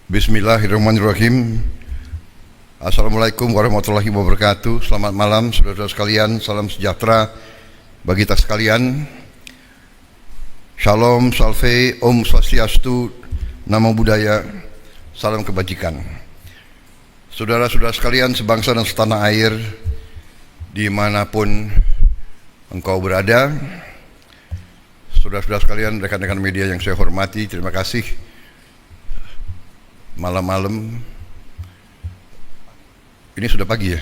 Bismillahirrahmanirrahim. Assalamualaikum warahmatullahi wabarakatuh. Selamat malam saudara-saudara sekalian. Salam sejahtera bagi kita sekalian. Shalom, salve, Om Swastiastu, Namo Buddhaya, salam kebajikan. Saudara-saudara sekalian sebangsa dan setanah air, dimanapun engkau berada, saudara-saudara sekalian, rekan-rekan media yang saya hormati, terima kasih. Malam-malam, ini sudah pagi ya?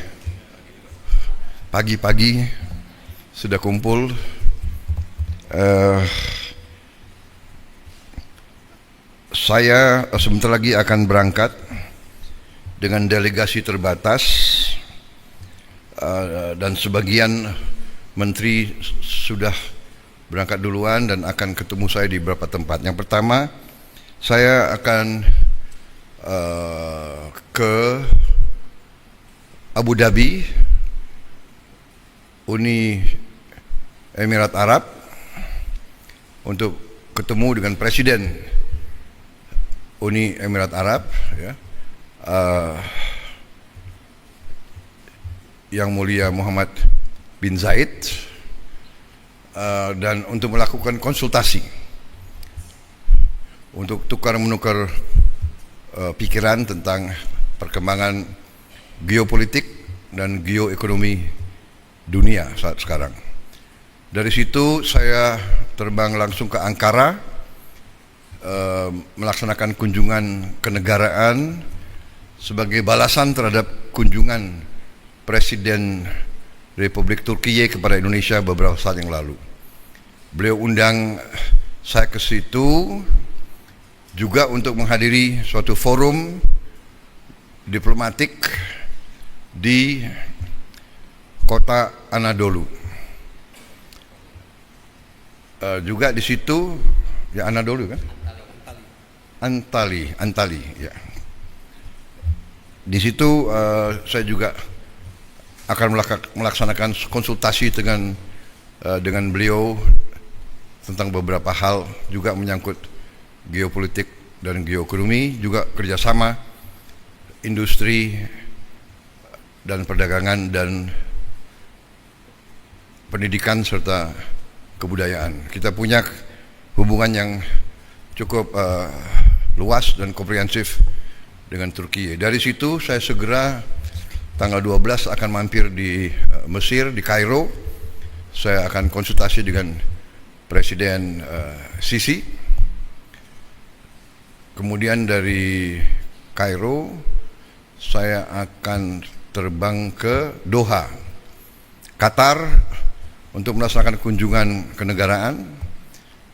Pagi-pagi sudah kumpul. Saya sebentar lagi akan berangkat dengan delegasi terbatas, dan sebagian menteri sudah berangkat duluan dan akan ketemu saya di beberapa tempat. Yang pertama, saya akan ke Abu Dhabi, Uni Emirat Arab, untuk ketemu dengan Presiden Uni Emirat Arab, ya, Yang Mulia Muhammad bin Zayed, dan untuk melakukan konsultasi untuk tukar-menukar pikiran tentang perkembangan geopolitik dan geoekonomi dunia saat sekarang. Dari situ saya terbang langsung ke Ankara, melaksanakan kunjungan kenegaraan sebagai balasan terhadap kunjungan Presiden Republik Turkiye kepada Indonesia beberapa saat yang lalu. Beliau undang saya ke situ juga untuk menghadiri suatu forum diplomatik di kota Anadolu. Juga di situ, ya Anadolu kan? Antali, ya. Di situ saya juga akan melaksanakan konsultasi dengan beliau tentang beberapa hal juga menyangkut geopolitik dan geoekonomi, juga kerjasama industri dan perdagangan dan pendidikan serta kebudayaan. Kita punya hubungan yang cukup luas dan komprehensif dengan Turki. Dari situ saya segera tanggal 12 akan mampir di Mesir, di Kairo. Saya akan konsultasi dengan Presiden Sisi. Kemudian dari Kairo saya akan terbang ke Doha, Qatar, untuk melaksanakan kunjungan kenegaraan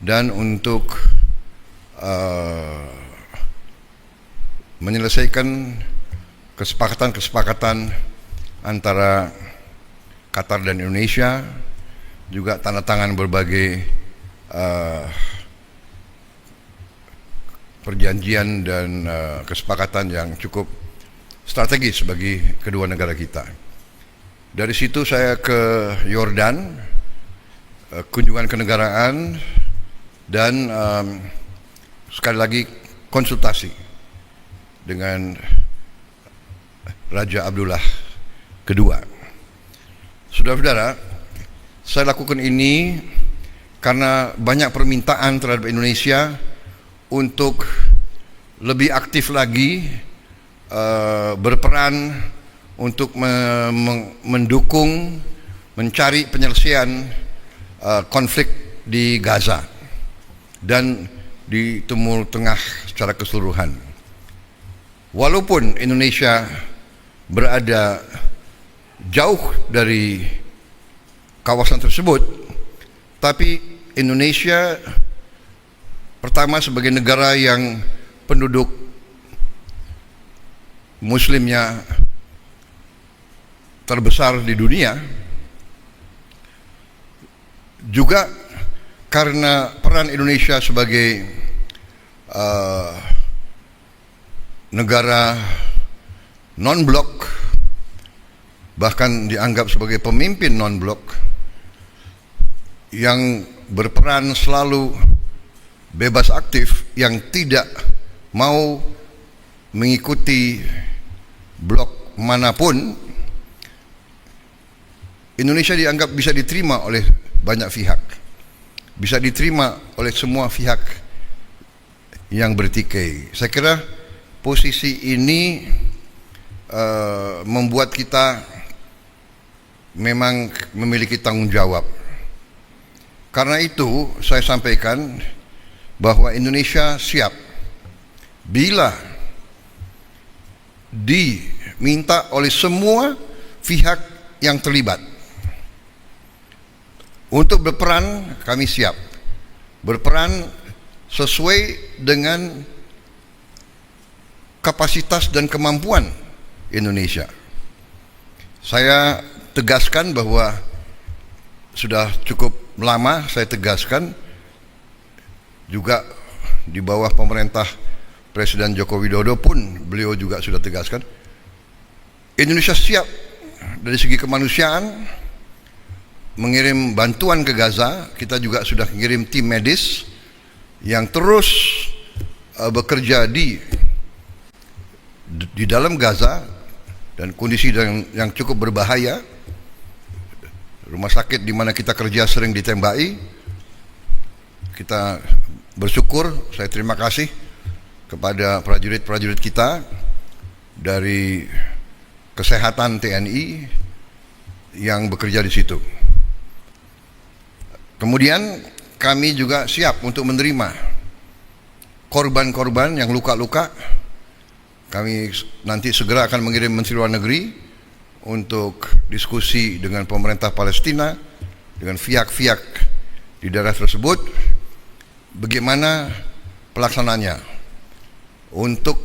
dan untuk menyelesaikan kesepakatan antara Qatar dan Indonesia, juga tanda tangan berbagai perjanjian dan kesepakatan yang cukup strategis bagi kedua negara kita. Dari situ saya ke Yordan, kunjungan kenegaraan dan sekali lagi konsultasi dengan Raja Abdullah II. Saudara-saudara, saya lakukan ini karena banyak permintaan terhadap Indonesia untuk lebih aktif lagi berperan untuk mendukung mencari penyelesaian konflik di Gaza dan di Timur Tengah secara keseluruhan. Walaupun Indonesia berada jauh dari kawasan tersebut, tapi Indonesia pertama sebagai negara yang penduduk Muslimnya terbesar di dunia, juga karena peran Indonesia sebagai negara non-blok, bahkan dianggap sebagai pemimpin non-blok yang berperan selalu bebas aktif, yang tidak mau mengikuti blok manapun, Indonesia dianggap bisa diterima oleh banyak pihak, bisa diterima oleh semua pihak yang bertikai. Saya kira posisi ini membuat kita memang memiliki tanggung jawab. Karena itu saya sampaikan bahwa Indonesia siap bila diminta oleh semua pihak yang terlibat untuk berperan. Kami siap berperan sesuai dengan kapasitas dan kemampuan Indonesia. Saya tegaskan bahwa sudah cukup lama saya tegaskan, juga di bawah pemerintah Presiden Joko Widodo pun beliau juga sudah tegaskan, Indonesia siap dari segi kemanusiaan mengirim bantuan ke Gaza. Kita juga sudah mengirim tim medis yang terus bekerja di dalam Gaza, dan kondisi yang cukup berbahaya. Rumah sakit di mana kita kerja sering ditembaki. Kita bersyukur, saya terima kasih kepada prajurit-prajurit kita dari kesehatan TNI yang bekerja di situ. Kemudian kami juga siap untuk menerima korban-korban yang luka-luka. Kami nanti segera akan mengirim Menteri Luar Negeri untuk diskusi dengan pemerintah Palestina, dengan pihak-pihak di daerah tersebut, bagaimana pelaksananya. Untuk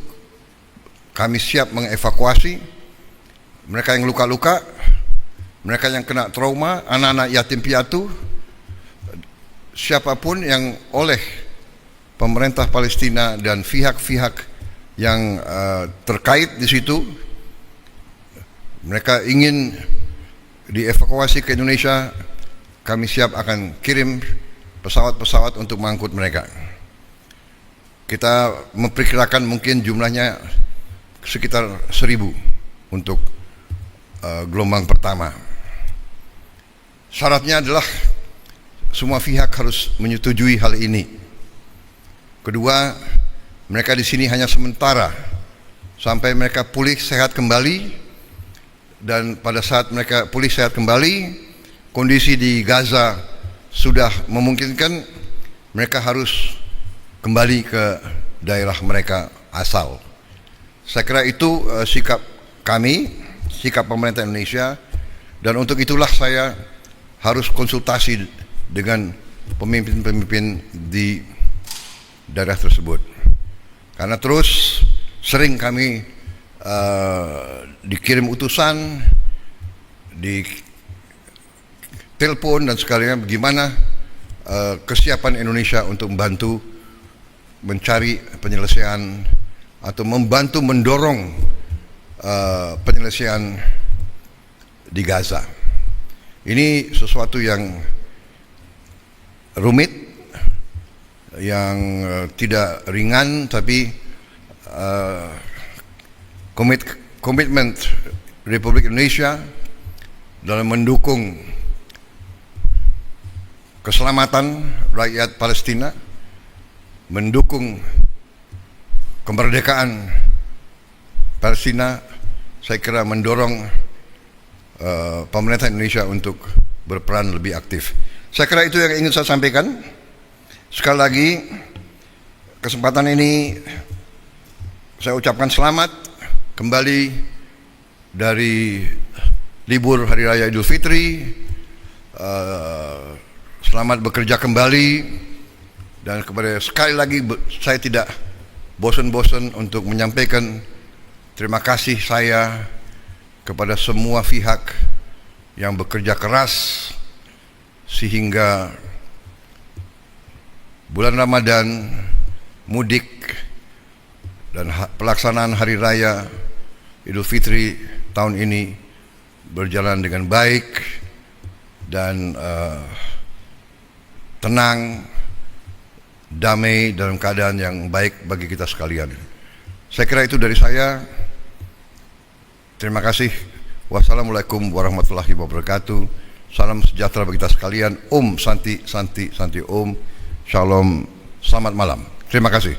kami siap mengevakuasi mereka yang luka-luka, mereka yang kena trauma, anak-anak yatim piatu, siapapun yang oleh pemerintah Palestina dan pihak-pihak yang terkait di situ, mereka ingin dievakuasi ke Indonesia, kami siap akan kirim pesawat-pesawat untuk mengangkut mereka. Kita memperkirakan mungkin jumlahnya sekitar 1.000 untuk gelombang pertama. Syaratnya adalah semua pihak harus menyetujui hal ini. Kedua, mereka di sini hanya sementara sampai mereka pulih sehat kembali. Dan pada saat mereka pulih sehat kembali, kondisi di Gaza sudah memungkinkan, mereka harus kembali ke daerah mereka asal. Saya kira itu sikap kami, sikap pemerintah Indonesia, dan untuk itulah saya harus konsultasi dengan pemimpin-pemimpin di daerah tersebut. Karena terus sering kami dikirim utusan, di telepon dan sekalian bagaimana kesiapan Indonesia untuk membantu mencari penyelesaian atau membantu mendorong penyelesaian di Gaza. Ini sesuatu yang rumit, yang tidak ringan, tapi komitmen Republik Indonesia dalam mendukung keselamatan rakyat Palestina, mendukung kemerdekaan Palestina, saya kira mendorong pemerintah Indonesia untuk berperan lebih aktif. Saya kira itu yang ingin saya sampaikan. Sekali lagi, kesempatan ini saya ucapkan selamat kembali dari libur Hari Raya Idul Fitri. Selamat bekerja kembali, dan kepada sekali lagi saya tidak bosan-bosan untuk menyampaikan terima kasih saya kepada semua pihak yang bekerja keras sehingga bulan Ramadan, mudik, dan pelaksanaan Hari Raya Idul Fitri tahun ini berjalan dengan baik dan tenang, damai, dalam keadaan yang baik bagi kita sekalian. Saya kira itu dari saya. Terima kasih. Wassalamualaikum warahmatullahi wabarakatuh. Salam sejahtera bagi kita sekalian. Om Santi Santi Santi Om. Shalom. Selamat malam. Terima kasih.